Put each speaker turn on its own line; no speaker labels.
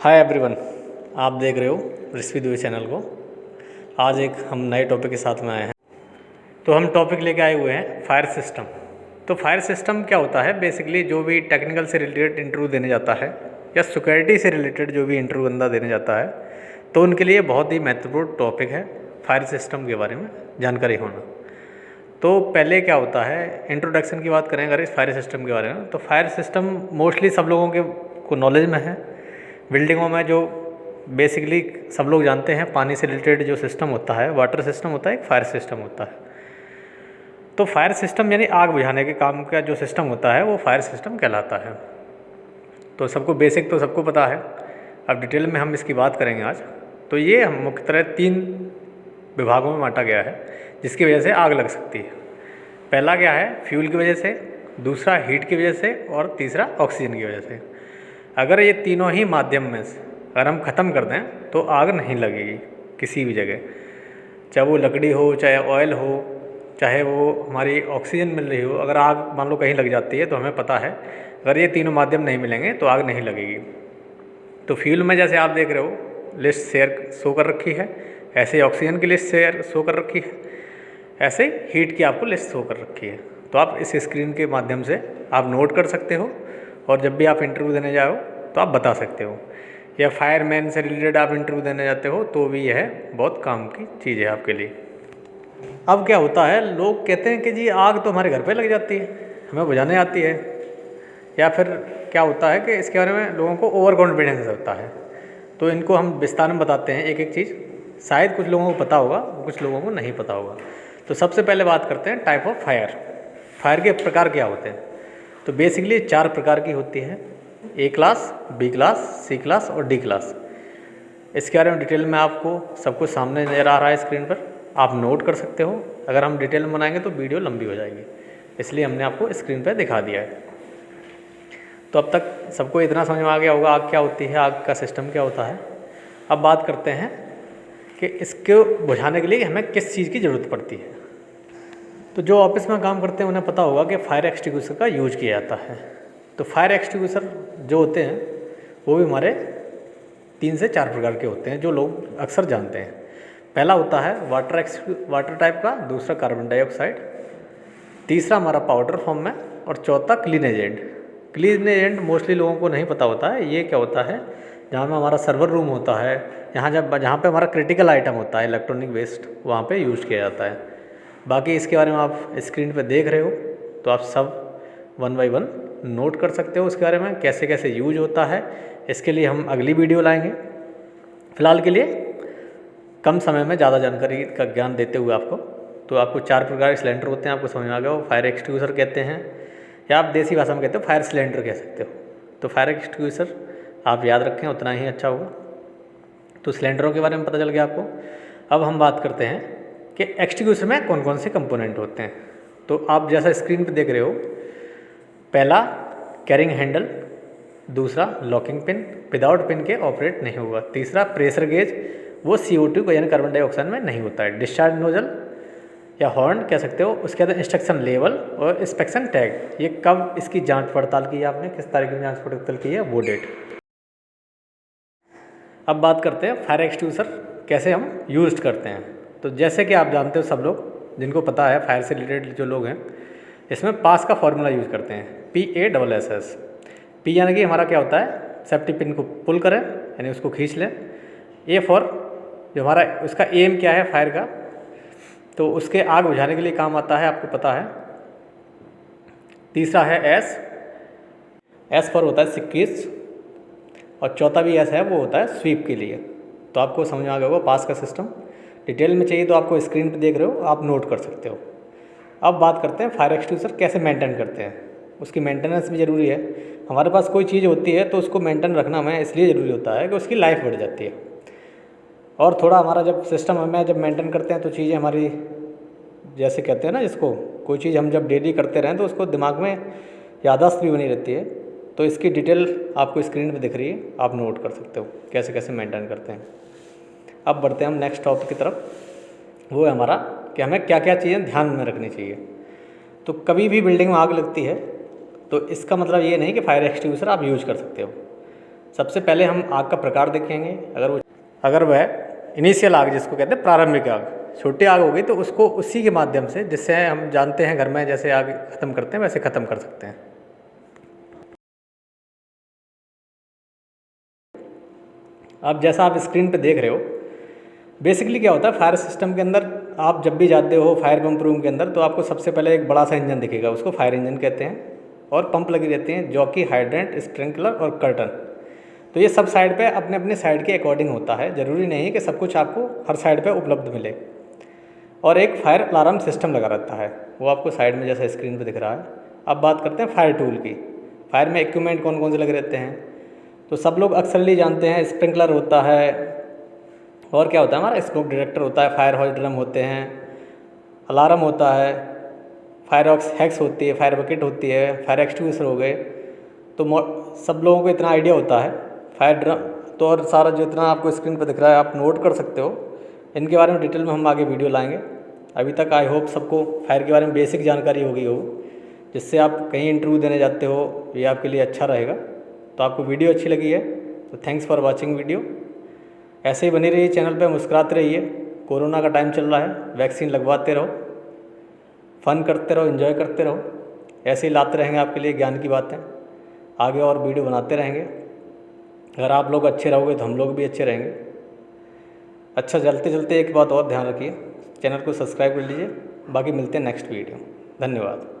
Hi everyone, आप देख रहे हो रिश्वी दुबे चैनल को। आज एक हम नए टॉपिक के साथ में आए हैं। तो हम टॉपिक लेके आए हुए हैं फायर सिस्टम। तो फायर सिस्टम क्या होता है? बेसिकली जो भी टेक्निकल से रिलेटेड इंटरव्यू देने जाता है या सिक्योरिटी से रिलेटेड जो भी इंटरव्यू बंदा देने जाता है, तो उनके लिए बहुत ही महत्वपूर्ण टॉपिक है फायर सिस्टम के बारे में जानकारी होना। तो पहले क्या होता है, इंट्रोडक्शन की बात करें अगर इस फायर सिस्टम के बारे में, तो फायर सिस्टम मोस्टली सब लोगों के को नॉलेज में है। बिल्डिंगों में जो बेसिकली सब लोग जानते हैं, पानी से रिलेटेड जो सिस्टम होता है, वाटर सिस्टम होता है, एक फायर सिस्टम होता है। तो फायर सिस्टम यानी आग बुझाने के काम का जो सिस्टम होता है वो फायर सिस्टम कहलाता है। तो सबको बेसिक तो सबको पता है, अब डिटेल में हम इसकी बात करेंगे आज। तो ये हम मुख्यतः 3 विभागों में बांटा गया है जिसकी वजह से आग लग सकती है। पहला क्या है, फ्यूल की वजह से, दूसरा हीट की वजह से, और तीसरा ऑक्सीजन की वजह से। अगर ये तीनों ही माध्यम में से अगर हम ख़त्म कर दें तो आग नहीं लगेगी किसी भी जगह, चाहे वो लकड़ी हो, चाहे ऑयल हो, चाहे वो हमारी ऑक्सीजन मिल रही हो। अगर आग मान लो कहीं लग जाती है तो हमें पता है अगर ये तीनों माध्यम नहीं मिलेंगे तो आग नहीं लगेगी। तो फ्यूल में जैसे आप देख रहे हो लिस्ट शेयर शो कर रखी है, ऐसे ही ऑक्सीजन की लिस्ट शेयर शो कर रखी है, ऐसे हीट की आपको लिस्ट शो कर रखी है। तो आप इस स्क्रीन के माध्यम से आप नोट कर सकते हो और जब भी आप इंटरव्यू देने जाओ तो आप बता सकते हो। या फायरमैन से रिलेटेड आप इंटरव्यू देने जाते हो तो भी यह बहुत काम की चीज़ है आपके लिए। अब क्या होता है, लोग कहते हैं कि जी आग तो हमारे घर पे लग जाती है, हमें बुझाने आती है। या फिर क्या होता है कि इसके बारे में लोगों को ओवर कॉन्फिडेंस होता है। तो इनको हम विस्तार में बताते हैं एक एक चीज़। शायद कुछ लोगों को पता होगा, कुछ लोगों को नहीं पता होगा। तो सबसे पहले बात करते हैं टाइप ऑफ फायर। फायर के प्रकार क्या होते हैं? तो बेसिकली 4 प्रकार की होती है, ए क्लास, बी क्लास, सी क्लास और डी क्लास। इसके बारे में डिटेल में आपको सब कुछ सामने नज़र आ रहा है स्क्रीन पर, आप नोट कर सकते हो। अगर हम डिटेल में बनाएंगे तो वीडियो लंबी हो जाएगी, इसलिए हमने आपको स्क्रीन पर दिखा दिया है। तो अब तक सबको इतना समझ में आ गया होगा आग क्या होती है, आग का सिस्टम क्या होता है। अब बात करते हैं कि इसको बुझाने के लिए हमें किस चीज़ की ज़रूरत पड़ती है। तो जो ऑफिस में काम करते हैं उन्हें पता होगा कि फायर एक्सटिंग्विशर का यूज किया जाता है। तो फायर एक्सटिंग्विशर जो होते हैं वो भी हमारे 3 से 4 प्रकार के होते हैं जो लोग अक्सर जानते हैं। पहला होता है वाटर टाइप का, दूसरा कार्बन डाइऑक्साइड, तीसरा हमारा पाउडर फॉर्म में, और चौथा clean agent. Clean agent mostly लोगों को नहीं पता होता है। ये क्या होता है, जहाँ में हमारा सर्वर रूम होता है, जहाँ पे हमारा क्रिटिकल आइटम होता है इलेक्ट्रॉनिक वेस्ट, वहाँ पे यूज़ किया जाता है। बाकी इसके बारे में आप स्क्रीन पे देख रहे हो तो आप सब 1 बाय 1 नोट कर सकते हो इसके बारे में कैसे कैसे यूज होता है। इसके लिए हम अगली वीडियो लाएंगे। फ़िलहाल के लिए कम समय में ज़्यादा जानकारी का ज्ञान देते हुए आपको, तो आपको 4 प्रकार के सिलेंडर होते हैं, आपको समझ में आ गया हो। फायर एक्सटिंग्विशर कहते हैं, या आप देसी भाषा में कहते हो फायर सिलेंडर कह सकते हो। तो फायर एक्सटिंग्विशर आप याद रखें, उतना ही अच्छा होगा। तो सिलेंडरों के बारे में पता चल गया आपको। अब हम बात करते हैं कि एक्सटिंग्विशर में कौन कौन से कंपोनेंट होते हैं। तो आप जैसा स्क्रीन पर देख रहे हो, पहला कैरिंग हैंडल, दूसरा लॉकिंग पिन, विदाउट पिन के ऑपरेट नहीं होगा, तीसरा प्रेशर गेज, वो CO2 यानी कार्बन डाइऑक्साइड में नहीं होता है, डिस्चार्ज नोजल या हॉर्न कह सकते हो। उसके बाद इंस्ट्रक्शन लेवल और इंस्पेक्शन टैग, ये कब इसकी जांच पड़ताल की है आपने, किस तारीख में जांच पड़ताल की है, वो डेट। अब बात करते हैं फायर एक्सटिंग्विशर कैसे हम यूज करते हैं। तो जैसे कि आप जानते हो, सब लोग जिनको पता है फायर से रिलेटेड जो लोग हैं, इसमें पास का फॉर्मूला यूज़ करते हैं, PASS। P यानी कि हमारा क्या होता है, सेफ्टी पिन को पुल करें यानी उसको खींच लें। A फॉर जो हमारा उसका एम क्या है फायर का, तो उसके आग बुझाने के लिए काम आता है, आपको पता है। तीसरा है S फॉर होता है सिक्कीज, और चौथा भी S है, वो होता है स्वीप के लिए। तो आपको समझ में आ गया होगा पास का सिस्टम। डिटेल में चाहिए तो आपको स्क्रीन पर देख रहे हो, आप नोट कर सकते हो। अब बात करते हैं फायर एक्सटिंग्विशर कैसे मेंटेन करते हैं। उसकी मेंटेनेंस भी ज़रूरी है। हमारे पास कोई चीज़ होती है तो उसको मेंटेन रखना हमें इसलिए ज़रूरी होता है कि उसकी लाइफ बढ़ जाती है। और थोड़ा हमारा जब सिस्टम हमें जब मेंटेन करते हैं तो चीज़ें हमारी, जैसे कहते हैं ना, जिसको कोई चीज़ हम जब डेली करते रहें तो उसको दिमाग में याददाश्त भी बनी रहती है। तो इसकी डिटेल आपको स्क्रीन पर दिख रही है, आप नोट कर सकते हो कैसे कैसे मेंटेन करते हैं। अब बढ़ते हैं हम नेक्स्ट टॉपिक की तरफ, वो है हमारा कि हमें क्या क्या चीज़ें ध्यान में रखनी चाहिए। तो कभी भी बिल्डिंग में आग लगती है तो इसका मतलब ये नहीं कि फायर एक्सटिंग्विशर आप यूज कर सकते हो। सबसे पहले हम आग का प्रकार देखेंगे। अगर वह इनिशियल आग जिसको कहते हैं प्रारंभिक आग, छोटी आग होगी तो उसको उसी के माध्यम से, जिससे हम जानते हैं घर में जैसे आग ख़त्म करते हैं वैसे ख़त्म कर सकते हैं। अब जैसा आप स्क्रीन पे देख रहे हो, बेसिकली क्या होता है फायर सिस्टम के अंदर, आप जब भी जाते हो फायर पंप रूम के अंदर तो आपको सबसे पहले एक बड़ा सा इंजन दिखेगा, उसको फायर इंजन कहते हैं, और पंप लगी रहती हैं, जॉकी, हाइड्रेंट, स्प्रिंकलर और कर्टन। तो ये सब साइड पे अपने अपने साइड के अकॉर्डिंग होता है, ज़रूरी नहीं है कि सब कुछ आपको हर साइड पे उपलब्ध मिले। और एक फायर अलार्म सिस्टम लगा रहता है, वो आपको साइड में जैसा स्क्रीन पे दिख रहा है। अब बात करते हैं फायर टूल की। फायर में इक्विपमेंट कौन कौन से लगे रहते हैं, तो सब लोग अक्सरली जानते हैं, स्प्रिंकलर होता है, और क्या होता है हमारा स्मोक डिटेक्टर होता है, फायर हॉज ड्रम होते हैं, अलार्म होता है, फायर हैक्स होती है, फायर बकेट होती है, फायर एक्सटिंग्विशर हो गए। तो सब लोगों को इतना आइडिया होता है। फायर ड्रम तो और सारा जो इतना आपको स्क्रीन पर दिख रहा है आप नोट कर सकते हो। इनके बारे में डिटेल में हम आगे वीडियो लाएंगे। अभी तक आई होप सबको फायर के बारे में बेसिक जानकारी हो गई हो, जिससे आप कहीं इंटरव्यू देने जाते हो ये आपके लिए अच्छा रहेगा। तो आपको वीडियो अच्छी लगी है तो थैंक्स फॉर वॉचिंग वीडियो। ऐसे ही बनी रहिए चैनल पे, मुस्कुराते रहिए। कोरोना का टाइम चल रहा है, वैक्सीन लगवाते रहो, फन करते रहो, एंजॉय करते रहो। ऐसे ही लाते रहेंगे आपके लिए ज्ञान की बातें, आगे और वीडियो बनाते रहेंगे। अगर आप लोग अच्छे रहोगे तो हम लोग भी अच्छे रहेंगे। अच्छा, चलते चलते एक बात और ध्यान रखिए, चैनल को सब्सक्राइब कर लीजिए। बाकी मिलते हैं नेक्स्ट वीडियो। धन्यवाद।